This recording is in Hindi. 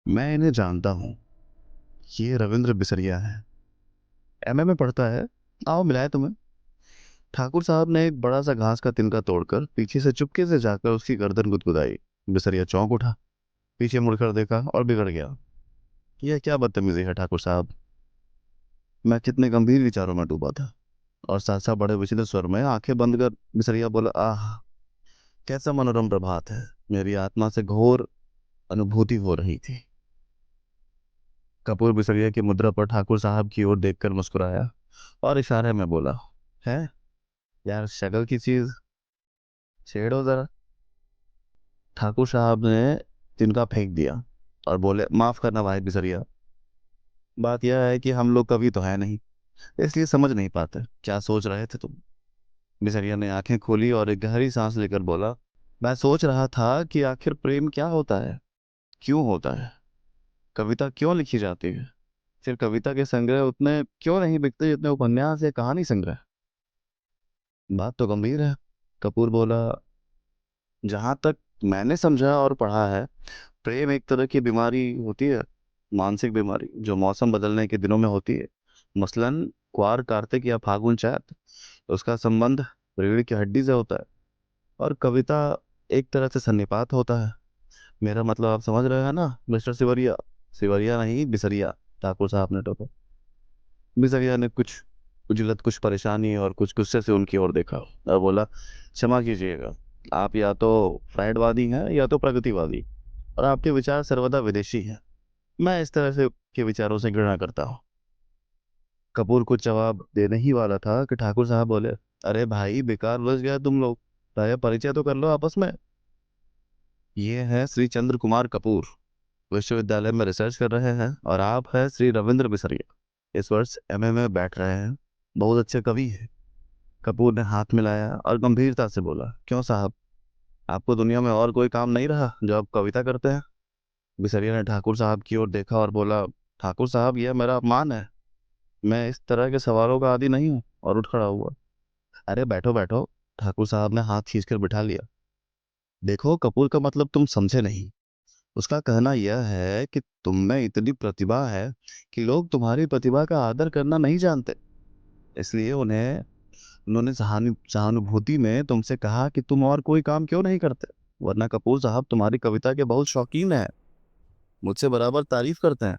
मैं इन्हें जानता हूँ। ये रविंद्र बिसरिया है। एमए में पढ़ता है। आओ मिलाए तुम्हें। ठाकुर साहब ने एक बड़ा सा घास का तिनका तोड़कर पीछे से चुपके से जाकर उसकी गर्दन गुदगुदाई। बिसरिया चौंक उठा, पीछे मुड़कर देखा और बिगड़ गया। यह क्या बदतमीजी है ठाकुर साहब। मैं कितने गंभीर विचारों में डूबा था। और साथ साथ बड़े विचित्र स्वर में आंखें बंद कर बिसरिया बोला, आह कैसा मनोरम प्रभात है। मेरी आत्मा से घोर अनुभूति हो रही थी। कपूर बिसरिया की मुद्रा पर ठाकुर साहब की ओर देखकर मुस्कुराया और इशारे में बोला, है यार शक्ल की चीज छेड़ो जरा। ठाकुर साहब ने तिनका फेंक दिया और बोले, माफ करना भाई बिसरिया। बात यह है कि हम लोग कभी तो है नहीं, इसलिए समझ नहीं पाते क्या सोच रहे थे तुम। बिसरिया ने आंखें खोली और एक गहरी सांस लेकर बोला, मैं सोच रहा था कि आखिर प्रेम क्या होता है, क्यों होता है, कविता क्यों लिखी जाती है, फिर कविता के संग्रह उतने क्यों नहीं बिकते जितने उपन्यास या कहानी संग्रह। बात तो गंभीर है। कपूर बोला, जहां तक मैंने समझा और पढ़ा है, प्रेम एक तरह की बीमारी होती है, मानसिक बीमारी जो मौसम बदलने के दिनों में होती है। मसलन क्वार कार्तिक या फागुन चैत, उसका संबंध रीढ़ की हड्डी से होता है। और कविता एक तरह से सन्निपात होता है। मेरा मतलब आप समझ रहे हैं ना मिस्टर सिवरिया। सिवरिया नहीं बिसरिया, ठाकुर साहब ने टोका। बिसरिया ने कुछ उजलत, कुछ परेशानी और कुछ गुस्से से उनकी ओर देखा और बोला, क्षमा कीजिएगा, आप या तो फ्राइडवादी हैं या तो प्रगतिवादी, और आपके विचार सर्वदा विदेशी हैं। मैं इस तरह से के विचारों से घृणा करता हूँ। कपूर कुछ जवाब देने ही वाला था कि ठाकुर साहब बोले, अरे भाई बेकार उलझ गया तुम लोग, पहले परिचय तो कर लो आपस में। ये है श्री चंद्र कुमार कपूर, विश्वविद्यालय में रिसर्च कर रहे हैं, और आप है श्री रविंद्र बिसरिया, इस वर्ष एमए में बैठ रहे हैं, बहुत अच्छे कवि है। कपूर ने हाथ मिलाया और गंभीरता से बोला, क्यों साहब, आपको दुनिया में और कोई काम नहीं रहा जो आप कविता करते हैं। बिसरिया ने ठाकुर साहब की ओर देखा और बोला, ठाकुर साहब यह मेरा अपमान है। मैं इस तरह के सवालों का आदी नहीं हूँ, और उठ खड़ा हुआ। अरे बैठो बैठो। ठाकुर साहब ने हाथ खींचकर बिठा लिया। देखो कपूर का मतलब तुम समझे नहीं। उसका कहना यह है कि तुम में इतनी प्रतिभा है कि लोग तुम्हारी प्रतिभा का आदर करना नहीं जानते, इसलिए उन्होंने सहानुभूति में तुमसे कहा कि तुम और कोई काम क्यों नहीं करते। वरना कपूर साहब तुम्हारी कविता के बहुत शौकीन हैं, मुझसे बराबर तारीफ करते हैं।